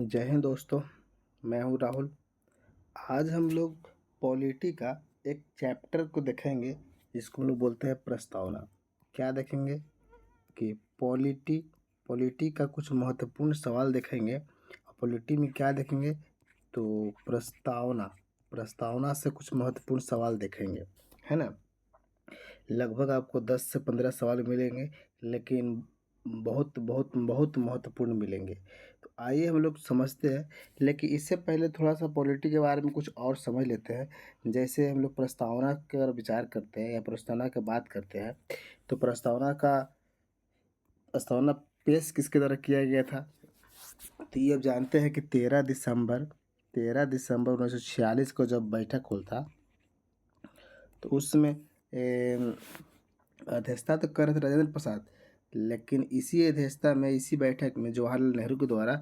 जय हिंद दोस्तों। मैं हूं राहुल। आज हम लोग पॉलिटी का एक चैप्टर को देखेंगे जिसको हम लोग बोलते हैं प्रस्तावना। क्या देखेंगे कि पॉलिटी का कुछ महत्वपूर्ण सवाल देखेंगे। और पॉलिटी में क्या देखेंगे तो प्रस्तावना से कुछ महत्वपूर्ण सवाल देखेंगे, है ना। लगभग आपको 10 से 15 सवाल मिलेंगे, लेकिन बहुत बहुत बहुत महत्वपूर्ण मिलेंगे। तो आइए हम लोग समझते हैं, लेकिन इससे पहले थोड़ा सा पॉलिटी के बारे में कुछ और समझ लेते हैं। जैसे हम लोग प्रस्तावना का विचार करते हैं या प्रस्तावना की बात करते हैं, तो प्रस्तावना पेश किसके द्वारा किया गया था। तो ये अब जानते हैं कि 13 दिसंबर 1946 को जब बैठक हुआ था, तो उसमें अध्यक्षता तो कर रहे थे राजेंद्र प्रसाद, लेकिन इसी बैठक में जवाहरलाल नेहरू के द्वारा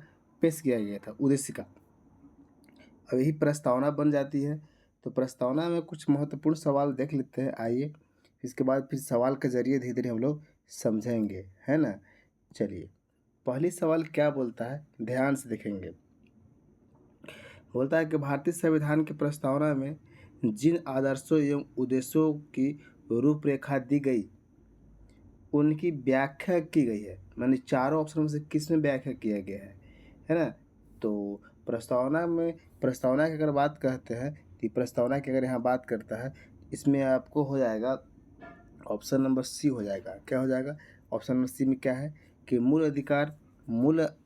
पेश किया गया था उद्देशिका। अब यही प्रस्तावना बन जाती है। तो प्रस्तावना में कुछ महत्वपूर्ण सवाल देख लेते हैं, आइए। इसके बाद फिर सवाल के जरिए धीरे धीरे हम लोग समझेंगे, है ना। चलिए, पहली सवाल क्या बोलता है, ध्यान से देखेंगे। बोलता है कि भारतीय संविधान की प्रस्तावना में जिन आदर्शों एवं उद्देश्यों की रूपरेखा दी गई उनकी व्याख्या की गई है। मैंने चारों ऑप्शन में से किस में व्याख्या किया गया है ना। तो प्रस्तावना की अगर बात करते हैं, तो प्रस्तावना की अगर यहाँ बात करता है, इसमें आपको हो जाएगा ऑप्शन नंबर सी हो जाएगा। क्या हो जाएगा ऑप्शन नंबर सी में? क्या है कि मूल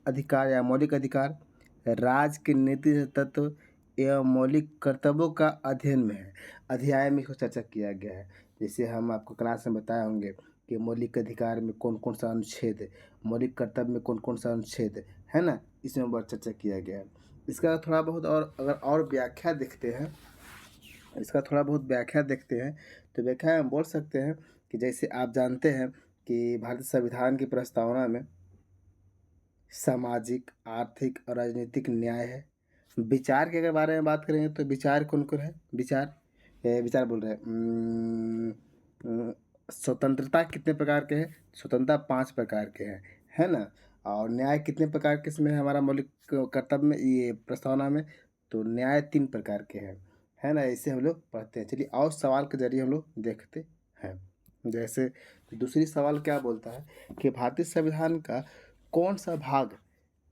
अधिकार या मौलिक अधिकार, राज के नीति तत्व एवं मौलिक कर्तव्यों का अध्ययन में है। अध्याय में इसको चर्चा किया गया है। जैसे हम आपको क्लास में बताए होंगे कि मौलिक अधिकार में कौन कौन सा अनुच्छेद है, मौलिक कर्तव्य में कौन कौन सा अनुच्छेद है ना, इसमें बहुत चर्चा किया गया है। इसका थोड़ा बहुत और अगर और व्याख्या देखते हैं, तो व्याख्या हम बोल सकते हैं कि जैसे आप जानते हैं कि भारतीय संविधान की प्रस्तावना में सामाजिक, आर्थिक और राजनीतिक न्याय है। विचार के अगर बारे में बात करेंगे तो विचार कौन कौन है, विचार बोल रहे हैं। स्वतंत्रता कितने प्रकार के हैं? स्वतंत्रता 5 प्रकार के हैं, है ना। और न्याय कितने प्रकार के इसमें है हमारा मौलिक कर्तव्य में, ये प्रस्तावना में? तो न्याय 3 प्रकार के हैं, है ना। इसे हम लोग पढ़ते हैं। चलिए और सवाल के जरिए हम लोग देखते हैं। जैसे दूसरी सवाल क्या बोलता है कि भारतीय संविधान का कौन सा भाग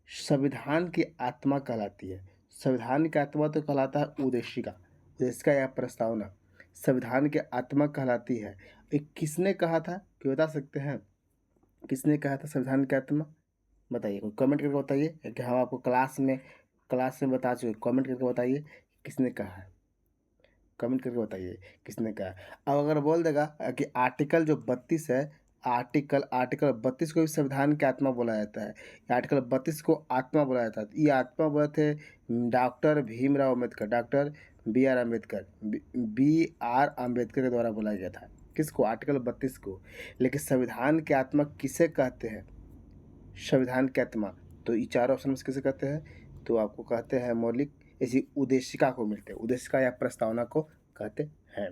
संविधान की आत्मा कहलाती है? संविधान की आत्मा तो कहलाता है उद्देशिका या प्रस्तावना संविधान की आत्मा कहलाती है। ये किसने कहा था कि बता सकते हैं, किसने कहा था संविधान की आत्मा? बताइए, कोई कमेंट करके बताइए कि हम आपको क्लास में बता चुके। कमेंट करके बताइए किसने कहा है, कमेंट करके बताइए किसने कहा। अब अगर बोल देगा कि आर्टिकल जो 32 है, आर्टिकल 32 को भी संविधान की आत्मा बोला जाता है। आर्टिकल 32 को आत्मा बोला जाता है। ये आत्मा बोले थे doctor Bhimrao Ambedkar, doctor B R Ambedkar के द्वारा बोला गया था। किसको? आर्टिकल 32 को। लेकिन संविधान की आत्मा किसे कहते हैं? संविधान की आत्मा तो ये चार ऑप्शन में से किसे कहते हैं? तो आपको कहते हैं मौलिक, इसी उद्देशिका को मिलते हैं, उद्देशिका या प्रस्तावना को कहते हैं।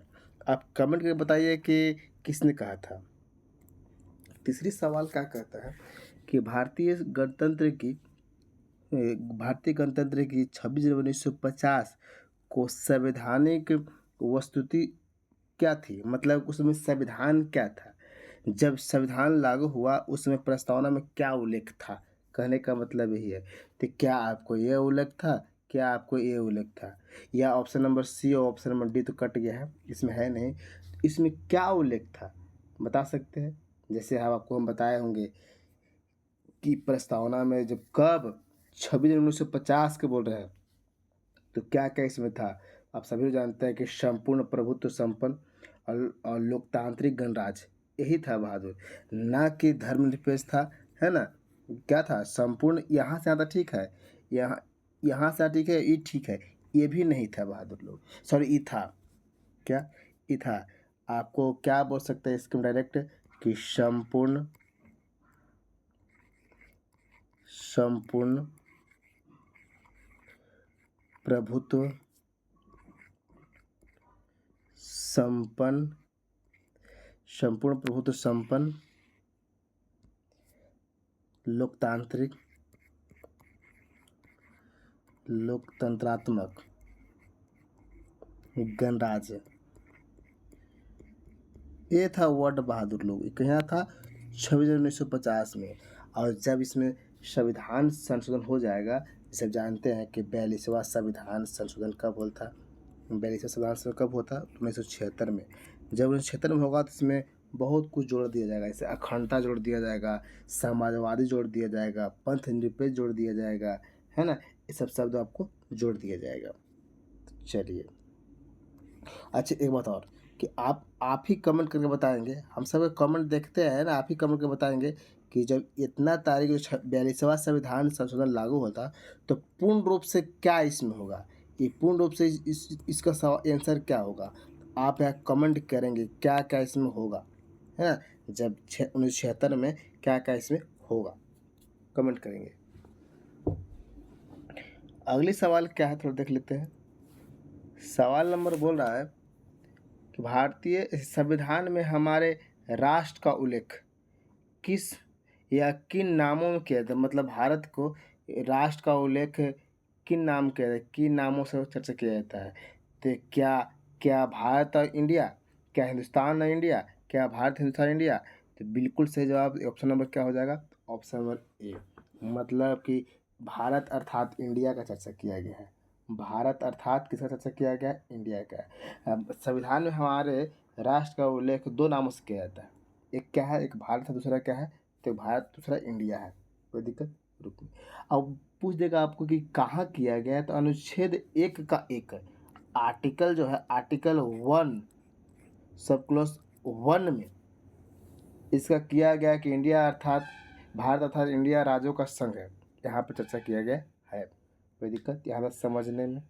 आप कमेंट करके बताइए कि किसने कहा था। तीसरी सवाल क्या कहता है कि भारतीय गणतंत्र की 26 जनवरी 1950 को संवैधानिक वस्तुति क्या थी? मतलब उसमें संविधान क्या था? जब संविधान लागू हुआ उसमें प्रस्तावना में क्या उल्लेख था? कहने का मतलब यही है। तो क्या आपको ये उल्लेख था, या ऑप्शन नंबर सी और ऑप्शन नंबर डी तो कट गया है, इसमें है नहीं। इसमें क्या उल्लेख था बता सकते हैं? जैसे हम बताए होंगे कि प्रस्तावना में जब कब 26 जनवरी 1950 के बोल रहे हैं, तो क्या क्या इसमें था? आप सभी जानते हैं कि संपूर्ण प्रभुत्व संपन्न और लोकतांत्रिक गणराज्य, यही था बहादुर, ना कि धर्मनिरपेक्ष था, है ना। क्या था? संपूर्ण, यहाँ से आता ठीक है, यहाँ से ठीक है, ये ठीक है, ये भी नहीं था बहादुर लोग, सॉरी ये था। क्या? ये था। आपको क्या बोल सकते हैं इसके डायरेक्ट कि संपूर्ण प्रभुत्व संपन्न लोकतांत्रिक लोकतंत्रात्मक गणराज्य। ये था वॉट बहादुर लोग, ये कहा था 26 जनवरी 1950 में। और जब इसमें संविधान संशोधन हो जाएगा, जैसे जानते हैं कि 42वां संविधान संशोधन कब हुआ था, 42वां संविधान संशोधन कब हुआ था, 1976 में। जब 1976 में होगा तो इसमें बहुत कुछ जोड़ दिया जाएगा, जैसे अखंडता जोड़ दिया जाएगा, समाजवादी जोड़ दिया जाएगा, पंथ निरपेक्ष जोड़ दिया जाएगा, है ना, ये सब शब्द आपको जोड़ दिया जाएगा। चलिए, अच्छा एक बात और कि आप ही कमेंट करके बताएंगे, हम सब कमेंट देखते हैं ना, आप ही कमेंट करके बताएंगे कि जब इतना तारीख जो 42वां संविधान संशोधन लागू होता तो पूर्ण रूप से क्या इसमें होगा, ये पूर्ण रूप से इसका आंसर क्या होगा। आप यहाँ कमेंट करेंगे क्या क्या इसमें होगा, है ना, जब 1976 में क्या क्या इसमें होगा, कमेंट करेंगे। अगली सवाल क्या है थोड़ा देख लेते हैं। सवाल नंबर बोल रहा है कि भारतीय संविधान में हमारे राष्ट्र का उल्लेख किस या किन नामों में किया था, मतलब भारत को राष्ट्र का उल्लेख किन नाम किया जाता है, किन नामों से चर्चा किया जाता है। तो क्या क्या भारत और इंडिया, क्या हिंदुस्तान और इंडिया, क्या भारत हिंदुस्तान इंडिया। तो बिल्कुल सही जवाब ऑप्शन नंबर क्या हो जाएगा, ऑप्शन नंबर ए, मतलब कि भारत अर्थात इंडिया का चर्चा किया गया है। भारत अर्थात किसका चर्चा किया गया है, इंडिया का। अब संविधान में हमारे राष्ट्र का उल्लेख दो नामों से किया जाता है, एक क्या है, एक भारत है, दूसरा क्या है, तो भारत, दूसरा इंडिया है। कोई दिक्कत रुक नहीं। अब पूछ देगा आपको कि कहाँ किया गया है, तो अनुच्छेद 1 का 1 आर्टिकल जो है, आर्टिकल 1 सब क्लॉज 1 में इसका किया गया कि इंडिया अर्थात भारत अर्थात इंडिया राज्यों का संघ है, यहाँ पर चर्चा किया गया है। कोई दिक्कत यहाँ पर समझने में।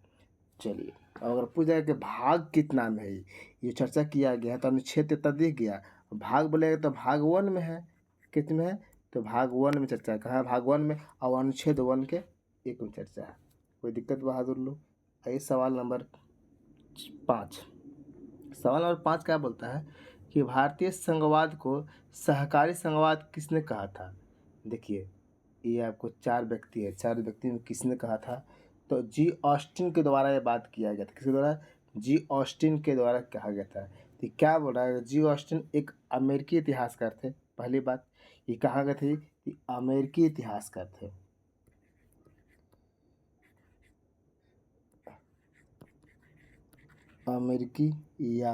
चलिए, अगर पूछ जाए कि भाग कितना में है, ये चर्चा किया गया है, तो अनुच्छेद तक दिख गया, भाग बोलेगा तो भाग 1 में है, कितने में है, तो भाग 1 में चर्चा है, कहाँ है, भाग 1 में, और अनुच्छेद 1 के 1 में चर्चा है। कोई दिक्कत बहादुर लोग। आइए सवाल नंबर 5। सवाल नंबर 5 क्या बोलता है कि भारतीय संघवाद को सहकारी संघवाद किसने कहा था। देखिए, ये आपको 4 व्यक्ति है, 4 व्यक्ति में किसने कहा था, तो जी ऑस्टिन के द्वारा ये बात किया गया था। किसके द्वारा, जी ऑस्टिन के द्वारा कहा गया था। तो क्या बोल रहा है, जी ऑस्टिन एक अमेरिकी इतिहासकार थे। पहली बात, ये कहाँ गए थे, कि अमेरिकी इतिहासकार थे। अमेरिकी या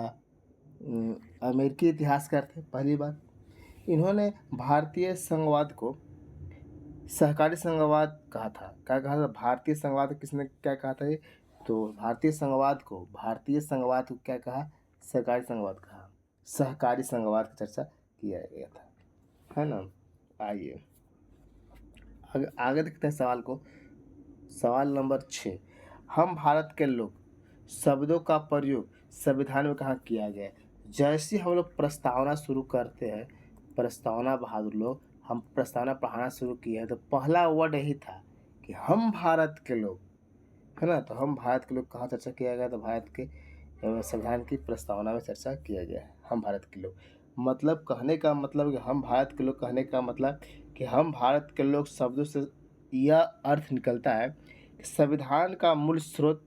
अमेरिकी इतिहासकार थे। पहली बात, इन्होंने भारतीय संघवाद को सहकारी संघवाद कहा था। क्या कहा था, भारतीय संघवाद को किसने क्या कहा था ये, तो भारतीय संघवाद को क्या कहा, सहकारी संघवाद कहा, सहकारी संघवाद की चर्चा किया गया था, है ना। आइए आगे आगे देखते हैं सवाल को। सवाल नंबर 6, हम भारत के लोग शब्दों का प्रयोग संविधान में कहाँ किया गया है। जैसे हम लोग प्रस्तावना शुरू करते हैं, प्रस्तावना बहादुर लोग, हम प्रस्तावना पढ़ाना शुरू किए हैं तो पहला वर्ड यही था कि हम भारत के लोग, है ना। तो हम भारत के लोग कहाँ चर्चा किया गया, तो भारत के संविधान की प्रस्तावना में चर्चा किया गया है, हम भारत के लोग। मतलब कहने का मतलब कि हम भारत के लोग, कहने का मतलब कि हम भारत के लोग शब्दों से यह अर्थ निकलता है कि संविधान का मूल स्रोत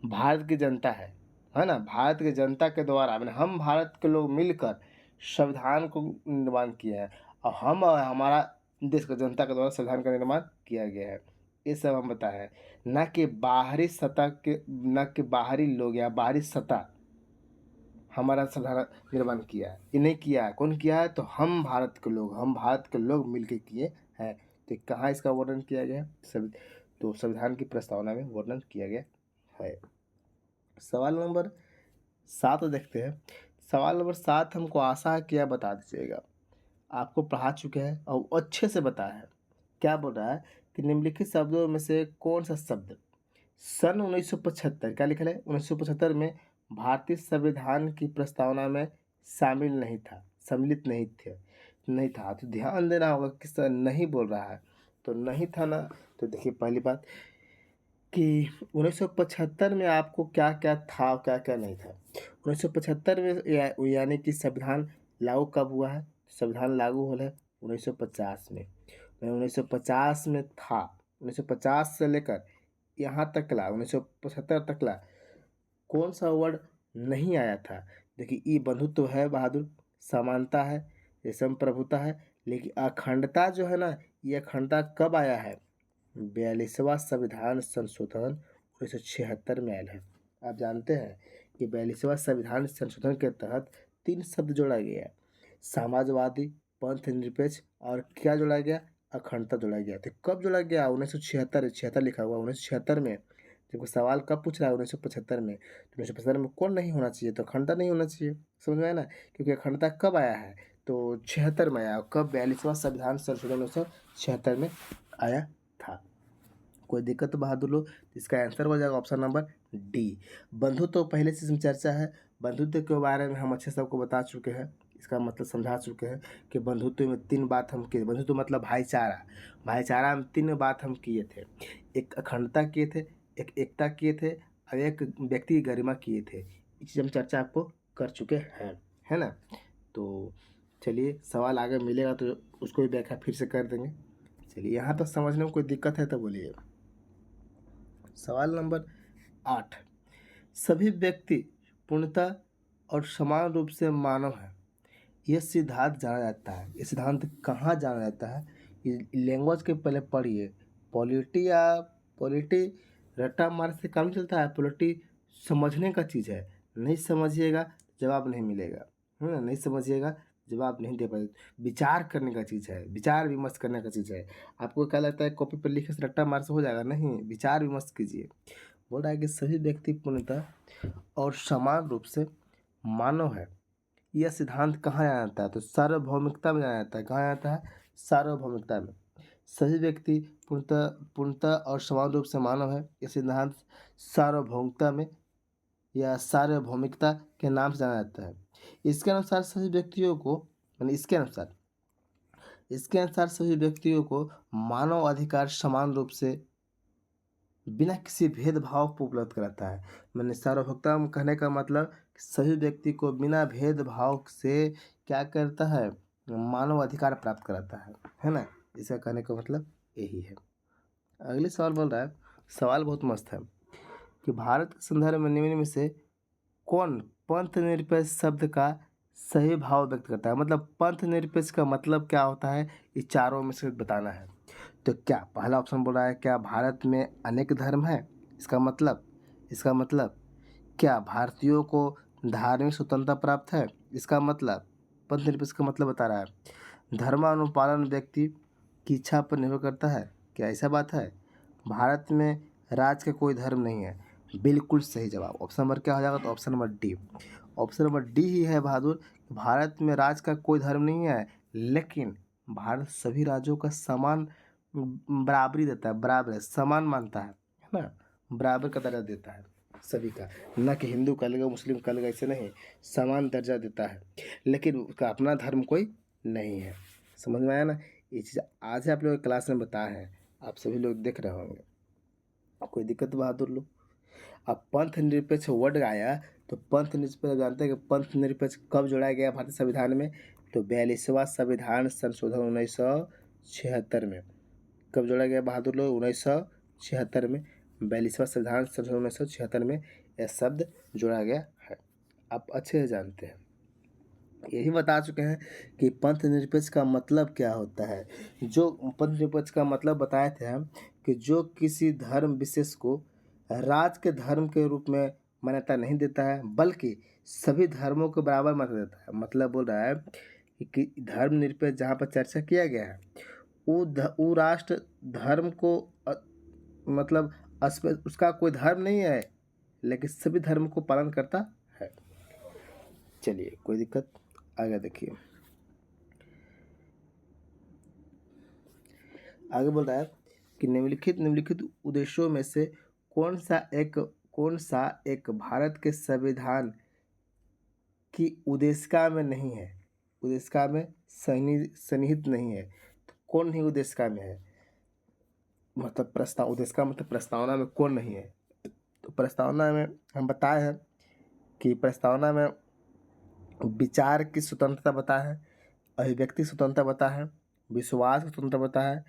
भारत की जनता है ना। भारत की जनता के द्वारा, मैंने हम भारत के लोग मिलकर संविधान को निर्माण किया है, और हम और हमारा देश का जनता के द्वारा संविधान का निर्माण किया गया है। ये सब हम बताए हैं, न कि बाहरी सत्ता के, न कि बाहरी लोग या बाहरी सत्ता हमारा संविधान निर्माण किया है, ये नहीं किया है। कौन किया है, तो हम भारत के लोग, हम भारत के लोग मिलकर किए हैं। तो कहाँ इसका वर्णन किया गया है, तो संविधान की प्रस्तावना में वर्णन किया गया है। सवाल नंबर 7 देखते हैं। सवाल नंबर 7 हमको आशा है कि आप बता दीजिएगा, आपको पढ़ा चुके हैं और अच्छे से बताया है। क्या बोल रहा है कि निम्नलिखित शब्दों में से कौन सा शब्द सन 1975, क्या लिखा है, 1975 में भारतीय संविधान की प्रस्तावना में शामिल नहीं था, सम्मिलित नहीं था। तो ध्यान देना होगा किस नहीं बोल रहा है, तो नहीं था ना। तो देखिए, पहली बात कि 1975 में आपको क्या क्या था और क्या क्या नहीं था। 1975 में यानी कि संविधान लागू कब हुआ है, संविधान लागू हुआ है 1950 में। 1950 में था, 1950 से लेकर यहाँ तकला 1975 तकला कौन सा वर्ड नहीं आया था? देखिए, ई बंधुत्व है बहादुर, समानता है, ये संप्रभुता है, लेकिन अखंडता जो है ना, ये अखंडता कब आया है? 42वां संविधान संशोधन 1976 में आया है। आप जानते हैं कि 42वां संविधान संशोधन के तहत 3 शब्द जोड़ा गया है, समाजवादी, पंथ निरपेक्ष और क्या जोड़ा गया? अखंडता जोड़ा गया। तो कब जोड़ा गया? 1976, 76 लिखा हुआ 1976 में। देखो सवाल कब पूछ रहा है? 1975 में। तो 1975 में कौन नहीं होना चाहिए? तो अखंडता नहीं होना चाहिए। समझ में आया ना? क्योंकि अखंडता कब आया है? तो 76 में आया। कब? 42वां संविधान संशोधन 1976 में आया था। कोई दिक्कत तो बहादुर लोग, इसका आंसर हो जाएगा ऑप्शन नंबर डी। बंधुत्व तो पहले से इसमें चर्चा है। बंधुत्व के बारे में हम अच्छे से आपको बता चुके हैं, इसका मतलब समझा चुके हैं कि बंधुत्व में 3 बात हम किए। बंधुत्व मतलब भाईचारा। भाईचारा में 3 बात हम किए थे। एक अखंडता किए थे, एक एकता किए थे और एक व्यक्ति की गरिमा किए थे। ये चीज़ हम चर्चा आपको कर चुके हैं, है ना? तो चलिए, सवाल आगे मिलेगा तो उसको भी व्याख्या फिर से कर देंगे। चलिए, यहाँ तक समझने में कोई दिक्कत है तो बोलिए। सवाल नंबर 8, सभी व्यक्ति पूर्णतः और समान रूप से मानव है, यह सिद्धांत जाना जाता है। ये सिद्धांत कहाँ जाना जाता है? ये लैंग्वेज के पहले पढ़िए। पॉलिटी या पॉलिटी रट्टा मार से काम चलता है। पॉलिटी समझने का चीज़ है, नहीं समझिएगा जवाब नहीं मिलेगा, है ना? नहीं समझिएगा जवाब नहीं दे पाए। विचार करने का चीज़ है, विचार विमर्श करने का चीज़ है। आपको क्या लगता है कॉपी पर लिखे से रट्टा मार से हो जाएगा? नहीं, विचार विमर्श कीजिए। बोल रहा है कि सभी व्यक्ति पूर्णतः और समान रूप से मानव है, यह सिद्धांत कहाँ जाना जाता है? तो सार्वभौमिकता में जाना जाता है। कहाँ जाता है? सार्वभौमिकता में। सभी व्यक्ति पूर्णतः पूर्णतः और समान रूप से मानव है, यह सिद्धांत सार्वभौमिकता में या सार्वभौमिकता के नाम से जाना जाता है। इसके अनुसार सभी व्यक्तियों को यानी इसके अनुसार सभी व्यक्तियों को मानव अधिकार समान रूप से बिना किसी भेदभाव को उपलब्ध कराता है। मैंने सार्वभौमिकता में कहने का मतलब सभी व्यक्ति को बिना भेदभाव से क्या करता है? मानव अधिकार प्राप्त कराता है ना? इसका कहने का मतलब यही है। अगले सवाल बोल रहा है, सवाल बहुत मस्त है कि भारत के संदर्भ में निम्न में से कौन पंथ निरपेक्ष शब्द का सही भाव व्यक्त करता है? मतलब पंथ निरपेक्ष का मतलब क्या होता है, ये चारों में से बताना है। तो क्या पहला ऑप्शन बोल रहा है, क्या भारत में अनेक धर्म है? इसका मतलब क्या भारतीयों को धार्मिक स्वतंत्रता प्राप्त है? इसका मतलब पंथ निरपेक्ष का मतलब बता रहा है धर्मानुपालन व्यक्ति की इच्छा पर निर्भर करता है। क्या ऐसा बात है? भारत में राज का कोई धर्म नहीं है। बिल्कुल सही जवाब। ऑप्शन नंबर क्या हो जाएगा? तो option number D. Option number D ही है बहादुर। भारत में राज का कोई धर्म नहीं है, लेकिन भारत सभी राज्यों का समान बराबरी देता है, बराबर है, समान मानता है ना? बराबर का दर्जा देता है सभी का, न कि हिंदू का अलग मुस्लिम का अलग, ऐसे नहीं, समान दर्जा देता है। लेकिन उसका अपना धर्म कोई नहीं है। समझ में आया ना? ये चीज़ आज आप लोग क्लास में बताए हैं, आप सभी लोग देख रहे होंगे। कोई दिक्कत बहादुर लोग? अब पंथ निरपेक्ष वर्ड आया, तो पंथ निरपेक्ष जानते हैं कि पंथ निरपेक्ष कब जोड़ा गया भारतीय संविधान में? तो 42वां संविधान संशोधन 1976 में। कब जोड़ा गया बहादुर लोग? 1976 में। 42वां संविधान संशोधन 1976 में यह शब्द जोड़ा गया है। आप अच्छे से जानते हैं, यही बता चुके हैं कि पंथ निरपेक्ष का मतलब क्या होता है। जो पंथ निरपेक्ष का मतलब बताए थे हम कि जो किसी धर्म विशेष को राज के धर्म के रूप में मान्यता नहीं देता है, बल्कि सभी धर्मों को बराबर मान्यता देता है। मतलब बोल रहा है कि धर्मनिरपेक्ष जहाँ पर चर्चा किया गया है, वो राष्ट्र धर्म को मतलब उसका कोई धर्म नहीं है, लेकिन सभी धर्म को पालन करता है। चलिए, कोई दिक्कत? आगे देखिए, आगे बोल रहा है कि निम्नलिखित उद्देश्यों में से कौन सा एक भारत के संविधान की उद्देशिका में नहीं है? उद्देशिका में सन्निहित नहीं है। तो कौन नहीं उद्देशिका में है? मतलब प्रस्ताव, उद्देशिका मतलब प्रस्तावना में कौन नहीं है? तो प्रस्तावना में हम बताए हैं कि प्रस्तावना में विचार की स्वतंत्रता बता है, अभिव्यक्ति स्वतंत्रता बता है, विश्वास स्वतंत्रता बता है।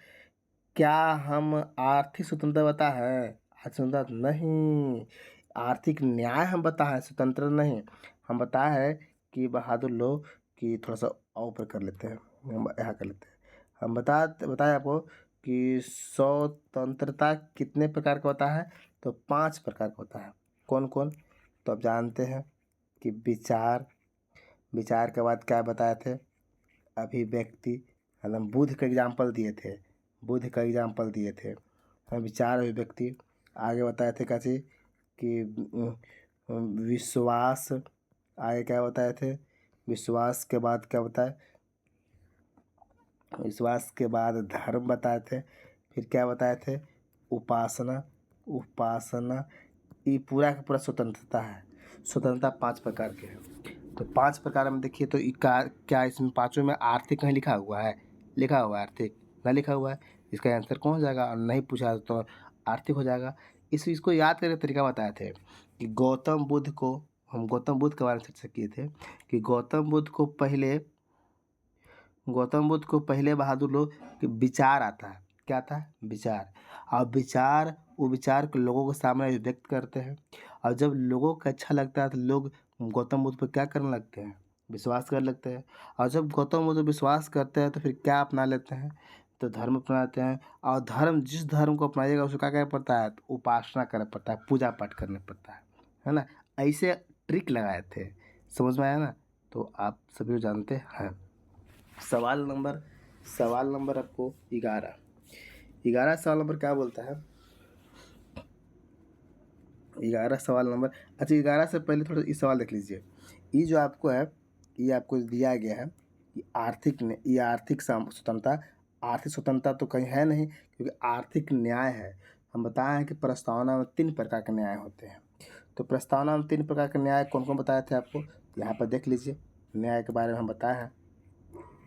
क्या हम आर्थिक स्वतंत्रता बता है? स्वतंत्रता नहीं, आर्थिक न्याय हम बताए, स्वतंत्र नहीं। हम बताया है कि बहादुर लोग कि थोड़ा-सा और ऊपर कर लेते हैं, हम यहाँ कर लेते हैं। हम बताए आपको कि स्वतंत्रता कितने प्रकार का होता है? तो 5 प्रकार का होता है। कौन-कौन? तो आप जानते हैं कि विचार, विचार के बाद क्या बताए थे? अभिव्यक्ति, मतलब बुद्ध का एग्ज़ाम्पल दिए थे, बुद्ध का एग्ज़ाम्पल दिए थे। विचार, अभिव्यक्ति, आगे बताए थे क्या चीज़ कि विश्वास, आगे क्या बताए थे? विश्वास के बाद क्या बताए? विश्वास के बाद धर्म बताए थे। फिर क्या बताए थे? उपासना, उपासना, ये पूरा का पूरा स्वतंत्रता है। स्वतंत्रता 5 प्रकार के हैं। तो 5 प्रकार में देखिए तो क्या इसमें पाँचों में आर्थिक कहीं लिखा हुआ है? लिखा हुआ है आर्थिक? नहीं लिखा हुआ है। इसका आंसर कौन हो जाएगा? और नहीं पूछा तो आर्थिक हो जाएगा। इसको याद करने का तरीका बताए थे कि गौतम बुद्ध को, हम गौतम बुद्ध के बारे में चर्चा किए थे कि गौतम बुद्ध को पहले बहादुर लोग कि विचार आता है। क्या आता है? विचार। और वो विचार को लोगों के सामने व्यक्त करते हैं, और जब लोगों को अच्छा लगता है तो लोग गौतम बुद्ध पर क्या करने लगते हैं? विश्वास करने लगते हैं। और जब गौतम बुद्ध विश्वास करते हैं तो फिर क्या अपना लेते हैं? तो धर्म अपनाते हैं। और जिस धर्म को अपनाइएगा उसको क्या करना पड़ता है? तो उपासना करना पड़ता है, पूजा पाठ करना पड़ता है ना? ऐसे ट्रिक लगाए थे। समझ में आया ना? तो आप सभी लोग जानते हैं। सवाल नंबर आपको 11 सवाल नंबर क्या बोलता है? 11 सवाल नंबर, अच्छा 11 से पहले थोड़ा इस सवाल देख लीजिए। ये जो आपको है, ये आपको दिया गया है कि ये आर्थिक स्वतंत्रता तो कहीं है नहीं, क्योंकि आर्थिक न्याय है। हम बताए हैं कि प्रस्तावना में 3 प्रकार के न्याय होते हैं। तो प्रस्तावना में 3 प्रकार के न्याय कौन कौन बताए थे आपको? यहाँ पर देख लीजिए, न्याय के बारे में हम बताए हैं।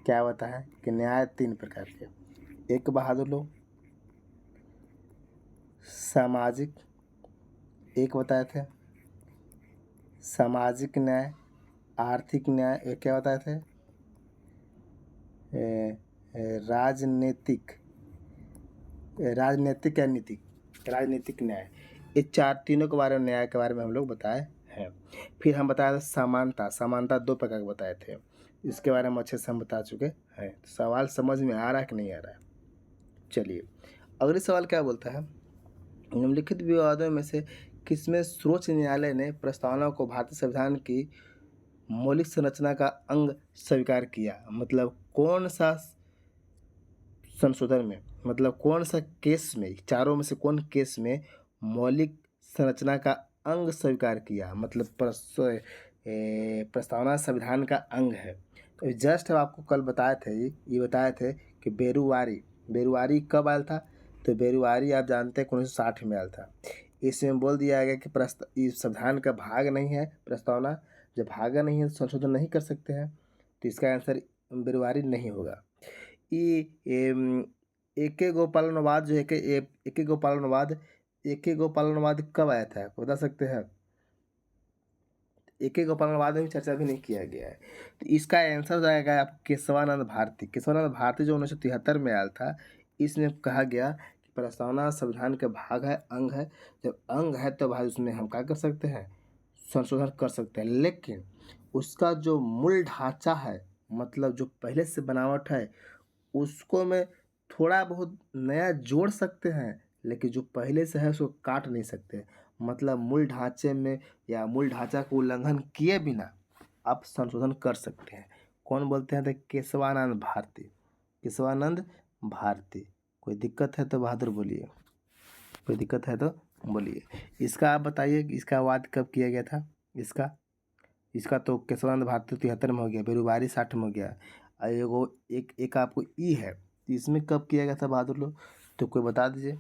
क्या बताया है कि न्याय 3 प्रकार के। एक बहादुर लोग, सामाजिक, एक बताए थे सामाजिक न्याय, आर्थिक न्याय, एक क्या बताए थे? राजनीतिक, राजनीतिक या नीतिक, राजनीतिक न्याय। ये तीनों के बारे में, न्याय के बारे में हम लोग बताए हैं। फिर हम बताए थे समानता 2 प्रकार के बताए थे। इसके बारे में अच्छे से हम बता चुके हैं। सवाल समझ में आ रहा है कि नहीं आ रहा है? चलिए अगले सवाल क्या बोलता है? निम्नलिखित विवादों में से किसमें सर्वोच्च न्यायालय ने प्रस्तावना को भारतीय संविधान की मौलिक संरचना का अंग स्वीकार किया? मतलब कौन सा संशोधन में, मतलब कौन सा केस में, चारों में से कौन केस में मौलिक संरचना का अंग स्वीकार किया? मतलब प्रस्तावना संविधान का अंग है। तो जस्ट आपको कल बताए थे, ये बताए थे कि बेरुआरी कब आया था? तो बेरुआरी आप जानते हैं 1960 में आया था। इसमें बोल दिया गया कि ये संविधान का भाग नहीं है प्रस्तावना, जब भाग नहीं है तो संशोधन नहीं कर सकते हैं, तो इसका आंसर बेरुआरी नहीं होगा। एके गोपालनवाद जो है कि एके गोपालनवाद कब आया था बता सकते हैं? एके गोपालनवाद में भी चर्चा भी नहीं किया गया है। तो इसका आंसर हो जाएगा आप केशवानंद भारती जो 1973 में आया था। इसमें कहा गया कि प्रस्तावना संविधान के भाग है, अंग है। जब अंग है तो भाई उसमें हम क्या कर सकते हैं? संशोधन कर सकते हैं। लेकिन उसका जो मूल ढांचा है, मतलब जो पहले से बनावट है, उसको में थोड़ा बहुत नया जोड़ सकते हैं, लेकिन जो पहले से है उसको काट नहीं सकते। मतलब मूल ढांचे में या मूल ढांचा को उल्लंघन किए बिना आप संशोधन कर सकते हैं। कौन बोलते हैं? तो केशवानंद भारती। कोई दिक्कत है तो बहादुर बोलिए, कोई दिक्कत है तो बोलिए। इसका आप बताइए कि इसका वाद कब किया गया था? इसका तो केशवानंद भारती 73 में हो गया, बेरुवारी 60 में हो गया। एक आपको ई है, इसमें कब किया गया था बहादुर लोग? तो कोई बता दीजिए।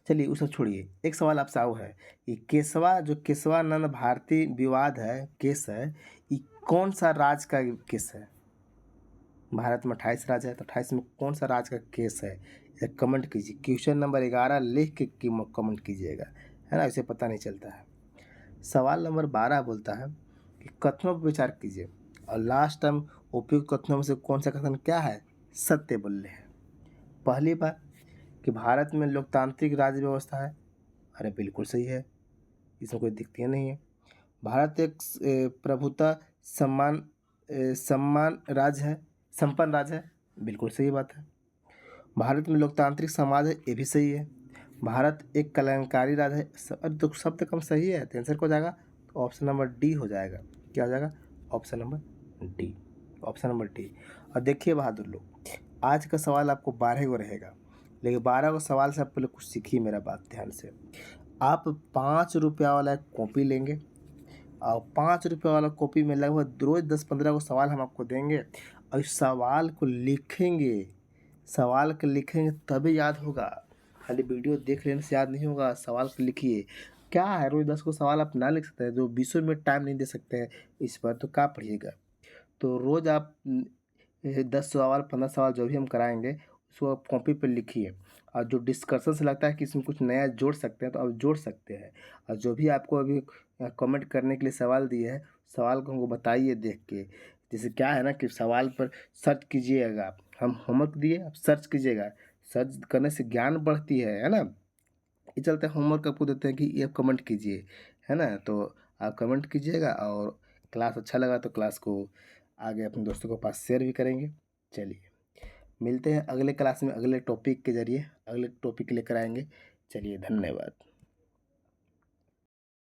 चलिए उसे छोड़िए, एक सवाल आपसे आओ है, ये केशवानंद भारती विवाद है, केस है, ये कौन सा राज्य का केस है? भारत में 28 राज्य है, तो 28 में कौन सा राज्य का केस है? कमेंट कीजिए, क्वेश्चन नंबर 11 लिख के कमेंट कीजिएगा, है ना, इसे पता नहीं चलता है। सवाल नंबर 12 बोलता है कि कथनों पर विचार कीजिए, और लास्ट टाइम उपयुक्त कथनों में से कौन सा कथन क्या है? सत्य बोल रहे हैं। पहली बात कि भारत में लोकतांत्रिक राज्य व्यवस्था है। अरे बिल्कुल सही है, इसमें कोई दिक्कत नहीं है। भारत एक प्रभुता सम्मान राज्य है, संपन्न राज्य है। बिल्कुल सही बात है। भारत में लोकतांत्रिक समाज है, ये भी सही है। भारत एक कल्याणकारी राज्य है, तो शब्द कम सही है, तो आंसर को जाएगा तो ऑप्शन नंबर डी हो जाएगा। क्या हो जाएगा? Option number D. Option number D. और देखिए बहादुर लोग, आज का सवाल आपको 12 को रहेगा, लेकिन 12 को सवाल से आप पहले कुछ सीखिए मेरा बात ध्यान से। आप 5 रुपया वाला एक कॉपी लेंगे और 5 रुपये वाला कॉपी में लगभग रोज़ 10-15 को सवाल हम आपको देंगे और इस सवाल को लिखेंगे। सवाल को लिखेंगे तभी याद होगा, खाली वीडियो देख लेने से याद नहीं होगा। सवाल को लिखिए। क्या है, रोज़ 10 को सवाल आप ना लिख सकते हैं, जो 20 मिनट टाइम नहीं दे सकते हैं इस पर, तो क्या पढ़िएगा। तो रोज़ आप 10 सवाल 15 सवाल जो भी हम कराएंगे उसको आप कॉपी पर लिखिए, और जो डिस्कशन से लगता है कि इसमें कुछ नया जोड़ सकते हैं तो आप जोड़ सकते हैं। और जो भी आपको अभी कमेंट करने के लिए सवाल दिए हैं, सवाल को हमको बताइए देख के। जैसे क्या है ना कि सवाल पर सर्च कीजिएगा आप, हम होमवर्क दिए आप सर्च कीजिएगा, सर्च करने से ज्ञान बढ़ती है ना। ये चलते होमवर्क आपको देते हैं कि ये आप कमेंट कीजिए, है ना। तो आप कमेंट कीजिएगा, और क्लास अच्छा लगा तो क्लास को आगे अपने दोस्तों के पास शेयर भी करेंगे। चलिए मिलते हैं अगले क्लास में, अगले टॉपिक के जरिए अगले टॉपिक लेकर आएंगे। चलिए धन्यवाद।